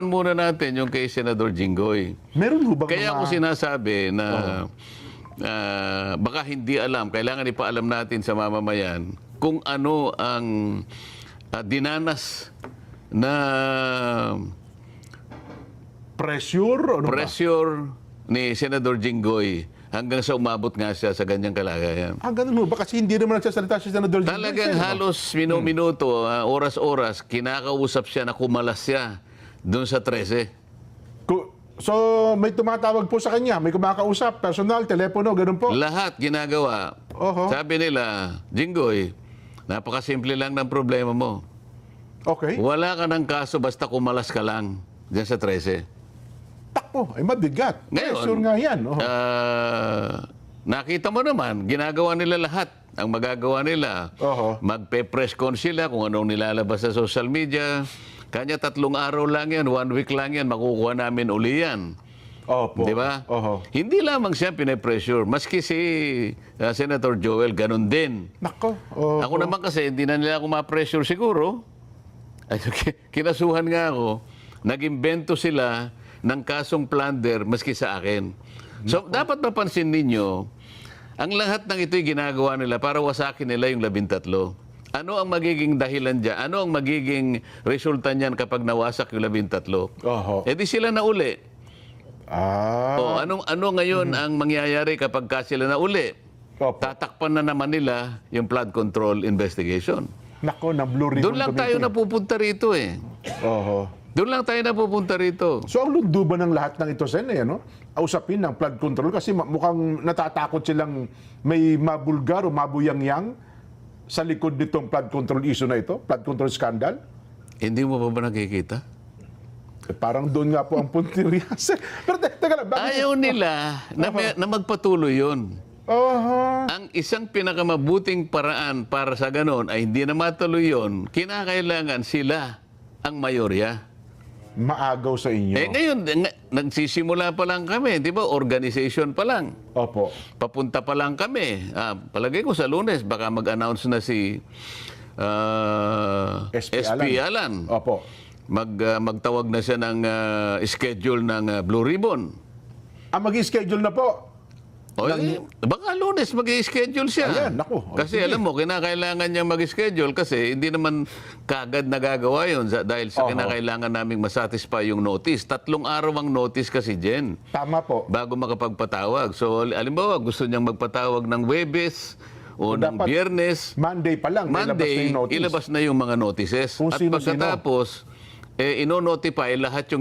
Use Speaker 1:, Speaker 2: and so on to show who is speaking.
Speaker 1: Muna natin yung kay Senador Jinggoy.
Speaker 2: Meron ho bang
Speaker 1: Kaya
Speaker 2: mga...
Speaker 1: ako sinasabi na baka hindi alam, kailangan ipaalam natin sa mamamayan kung ano ang dinanas na
Speaker 2: pressure? Ano
Speaker 1: pressure ni Senador Jinggoy hanggang sa umabot nga siya sa ganyang kalagayan.
Speaker 2: Ganun ho ba? Kasi hindi naman nagsasalita si Senador Jinggoy.
Speaker 1: Talagang halos minuto, oras-oras, kinakausap siya na kumalas siya doon sa 13.
Speaker 2: So, may tumatawag po sa kanya, may kumakausap, personal, telepono, ganun po?
Speaker 1: Lahat ginagawa.
Speaker 2: Oho.
Speaker 1: Sabi nila, Jinggoy, napakasimple lang ng problema mo.
Speaker 2: Okay.
Speaker 1: Wala ka ng kaso basta kumalas ka lang dyan sa 13.
Speaker 2: Takpo, ay mabigat.
Speaker 1: Ngayon,
Speaker 2: Pressure nga yan. Oho.
Speaker 1: Nakita mo naman, ginagawa nila lahat. Ang magagawa nila,
Speaker 2: Oho.
Speaker 1: magpe-press con sila kung anong nilalabas sa social media. Kanya 3 araw lang yan, 1 week lang yan, makukuha namin uli yan.
Speaker 2: Opo.
Speaker 1: Di ba?
Speaker 2: Oho.
Speaker 1: Hindi lamang siya pinapressure. Maski si Senator Joel, ganun din.
Speaker 2: Nako.
Speaker 1: Ako naman kasi, hindi na nila ako ma-pressure siguro. Ay, kinasuhan nga ako, nag-imbento sila ng kasong plunder maski sa akin. So, dapat mapansin ninyo, ang lahat ng ito'y ginagawa nila para wasakin nila yung 13. Ano ang magiging dahilan dyan? Ano ang magiging resulta niyan kapag nawasak yung 13?
Speaker 2: Oho.
Speaker 1: E di sila na uli. O,
Speaker 2: Ah.
Speaker 1: ano ngayon ang mangyayari kapag sila na uli?
Speaker 2: Opo.
Speaker 1: Tatakpan na naman nila yung flood control investigation.
Speaker 2: Nako, na blue ribbon.
Speaker 1: Doon lang tayo napupunta rito eh.
Speaker 2: Oho.
Speaker 1: Doon lang tayo napupunta rito.
Speaker 2: So, ang lunduban ng lahat ng ito, Sen, ano? Usapin ng flood control kasi mukhang natatakot silang may mabulgar o mabuyangyang sa likod nitong flood control issue na ito, flood control scandal.
Speaker 1: Hindi mo pa ba nakikita?
Speaker 2: Parang doon nga po ang punteriya. Pero teka lang, bakit?
Speaker 1: Ayaw nila na magpatuloy yun.
Speaker 2: Oho.
Speaker 1: Ang isang pinakamabuting paraan para sa ganon ay hindi na matuloy yun, kinakailangan sila ang mayorya.
Speaker 2: Maagaw sa inyo.
Speaker 1: Ngayon, nagsisimula pa lang kami, di ba? Organization pa lang.
Speaker 2: Opo.
Speaker 1: Papunta pa lang kami. Palagay ko sa Lunes, baka mag-announce na si SP Alan.
Speaker 2: Opo.
Speaker 1: Magtawag na siya ng schedule ng Blue Ribbon.
Speaker 2: Mag-schedule na po.
Speaker 1: Baka Lunes mag-schedule siya.
Speaker 2: Ayan, naku.
Speaker 1: Kasi alam mo, kinakailangan niya mag-schedule kasi hindi naman kagad nagagawa yun dahil sa kinakailangan naming masatisfy yung notice. 3 araw ang notice kasi, Jen.
Speaker 2: Tama po.
Speaker 1: Bago makapagpatawag. So, alimbawa, gusto niyang magpatawag ng Huwebes o ng Biyernes.
Speaker 2: Monday pa lang.
Speaker 1: Monday, ilabas na yung mga notices.
Speaker 2: Kung
Speaker 1: At
Speaker 2: sino-sino.
Speaker 1: pagkatapos, ino-notify lahat yung